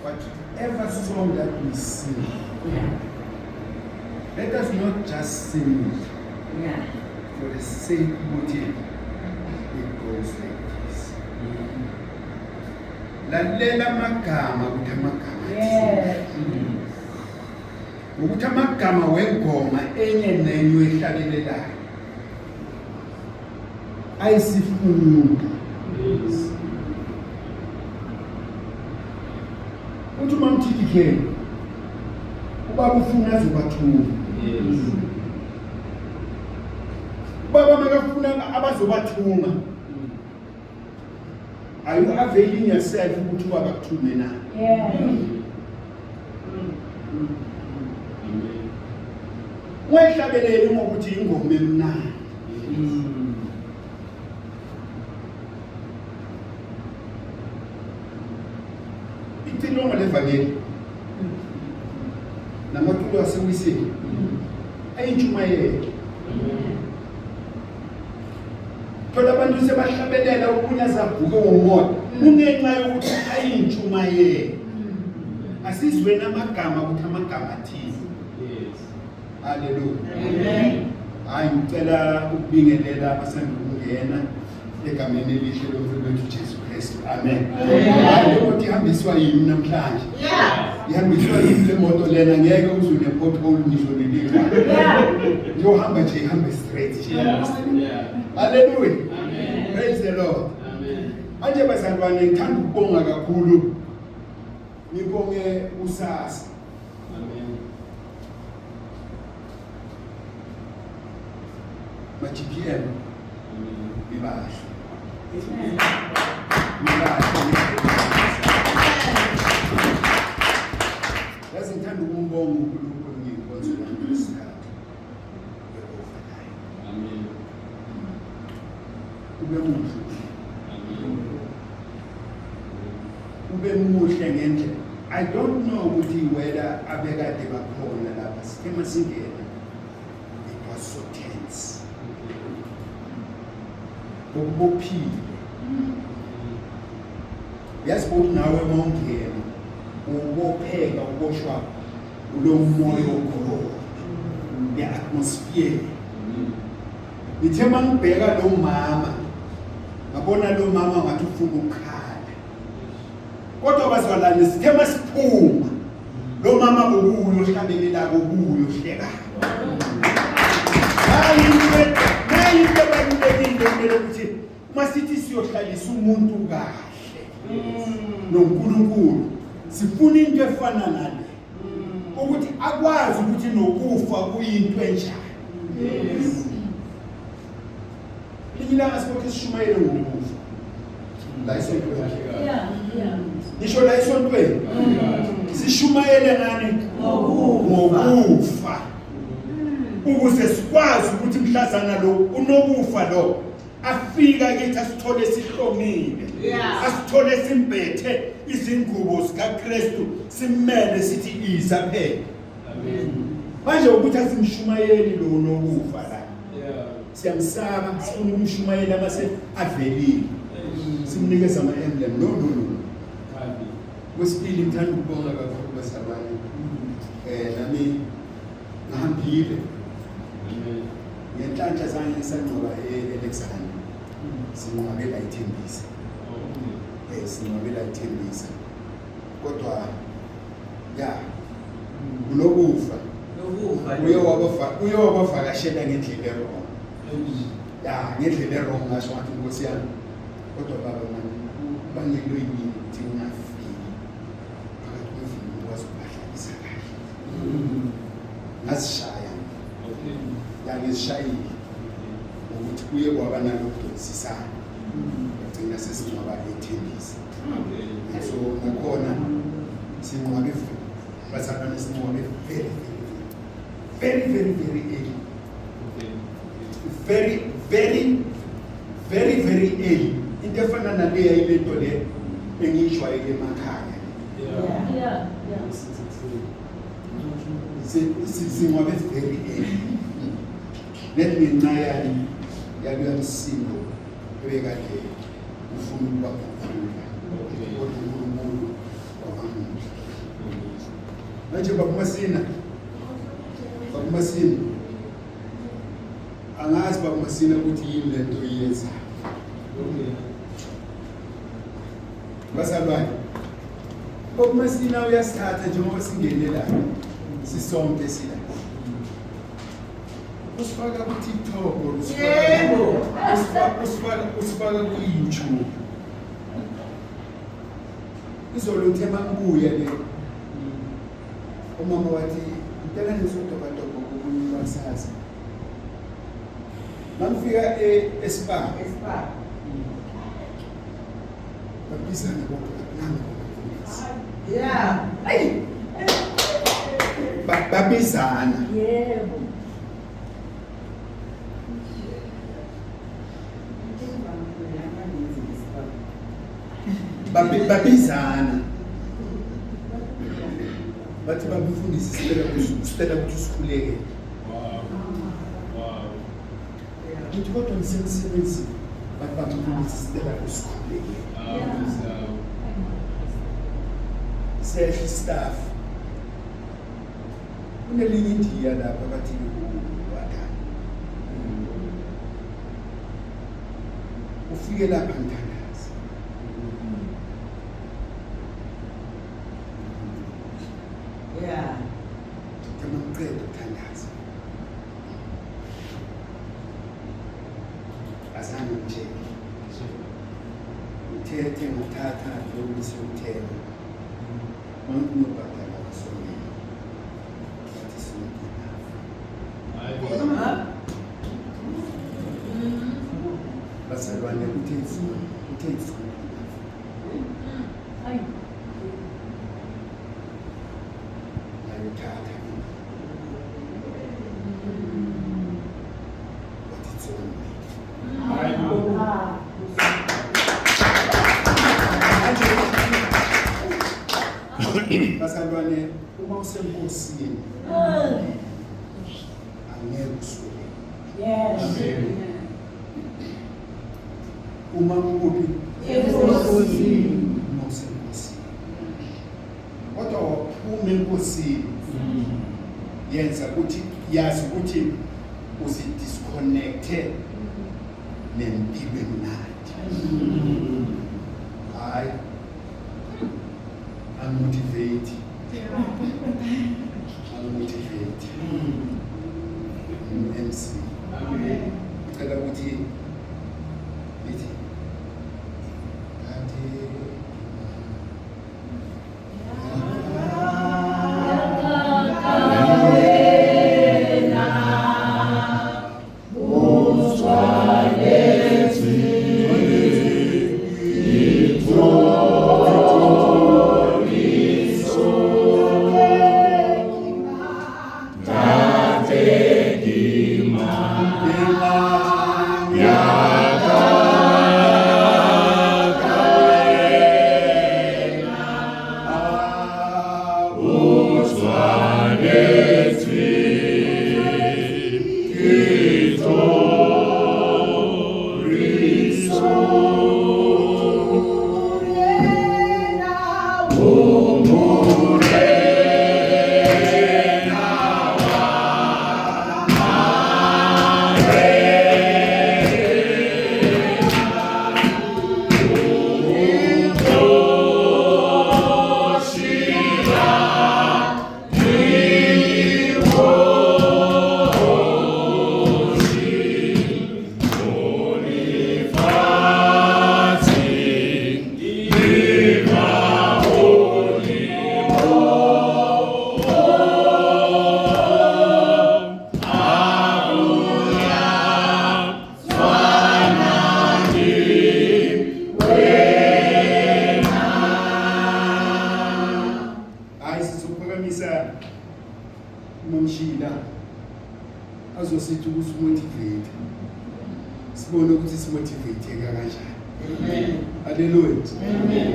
whatever song that we sing, let us not just sing it for the sake of it. It goes like this. Lalela magama ukuthi amagama. Ukuthi amagama wengoma enye nenye ehlalelelayo. Ayisifunda. Uthi mamthikhe ubaba ufuna azobathuma. Baba makafuna abazobathuma. Are you availing yourself ukuthi ubaba kuthume na? Wehlabelele ngokuthi ingoma emnandi. Itilongo levangeli namatulo wasewisini ayintshumayelo. Thola abantu sebahlabelela ukunyaza bhuke womoya kungenxa yokuthi ayintshumayelo. Asizwe namagama ukuthi amagama athini. Hallelujah. Amen. Ngicela ukubingelela abasandukungena egameni elihle loMfowethu Jesu Kristu. Amen. Hayi ukuthi ihambiswa yini namhlanje? Ihambiswa yini le moto lena ngeke uzwe nepothole nisho nelika. Njohamba nje ihambe straight. Hallelujah. Amen. Praise the Lord. Amen. Manje bazalwane ngithanda ukubonga kakhulu. Ngibonge usasa. Amen. GPM bibahle. Yazi ngithanda ukumbonga uNkulunkulu ngiyinkonzo yami yesikhathi. Amen. Ube muhle. Ube muhle ngendlela. I don't know ukuthi whether abekade bakhona lapha sike masingena. It was so tense. Bophile. Yasibuthi nawe mongena ubopheka uboshwa ulo moya okhona. The atmosphere. Ngithe mangibheka lo mama ngabona lo mama ngathi ufuna ukukhala. Kodwa bazalwane sithe masiphuma lo mama bobuyo ohlabelela bobuyo hleka. Hayi balulekile ukuthi masithi siyohlalisa umuntu kahle noNkulunkulu sifuna into efana nale ukuthi akwazi ukuthi nokufa kuyinto enjani. Lingilanga sibokhe sishumayele ngokufa la isontweni. Nisho la isontweni sishumayele nani ngokufa ukuze sikwazi ukuthi mhlazana lo unokufa lo afika kithi asithole sihlomile. Asithole simbethe izingubo zikaKristu simele sithi iza phela. Amen. Manje ukuthi asimshumayeli lo nokufa la. Siyamsaba sifuna ukumshumayela base avelile. Simnikeza ama emblem no. Wesibili ngithanda ukubonga kakhulu basabanye. Nami ngihambile. Ngenhlanhla zange sanqoba eAlexander. Sinqabela ithembisa. Sinqabela ithembisa. Kodwa kunokufa. Uye wabavakashela ngendlela errong. Ngendlela errong ngasho ngathi Nkosi yami. Kodwa baba manje bangelo yini ukuthi ungafiki. Phakathi kwevini ukwazi ukubahlalisa kahle. Ngasishaya. Ngizishayile ukuthi kuye kwaba nalokho sisana egcina sesinqaba ethembisa. So nakhona sinqabe basabana sinqabe very early. Very early. Into efana nale yayilento le engijwayele emakhaya. Sinqabe very early. Let me nayani yabuya msindo ebekade ufuna ukuba kukhulu. Kodwa uNkulunkulu manje babumasina angazi babumasina ukuthi yini lento iyenza basalwane babumasina uyasithatha njengoba singenela sisonke sila usifaka ku-TikTok usifaka ku-YouTube izolo uthe mangibuya le umama wathi ngicela nizodobadobha kokunye basazi mangifika eSpa babizana bonke babizana Yebo. babizana bathi babifundisa sicela ukuthi usikhuleke ngithi kodwa ngisemsebenzini bathi babifundisa sicela usikhuleke sehla staff kunelinye indiya lapha bathi wakani ufike lapha ngithandaza kama mqeda ukuthandaza azange uthethe ngathatha lokubisi uthelo nobhadala kasonela bathi sinokuna bazalwane uthe ayothatha bathi tsone bazalwane uma usenkosini angeke uswele uma ukuphi Enkosini. uma usenkosini kodwa uma enkosini yenza ukuthi yazi ukuthi uzidisconnecte nempilo emnandi hayi unmotivate MC ngicela ukuthi lithi nomshila azosithi ukusimotivate sibone ukuthi simotivate kanjani. Hallelujah.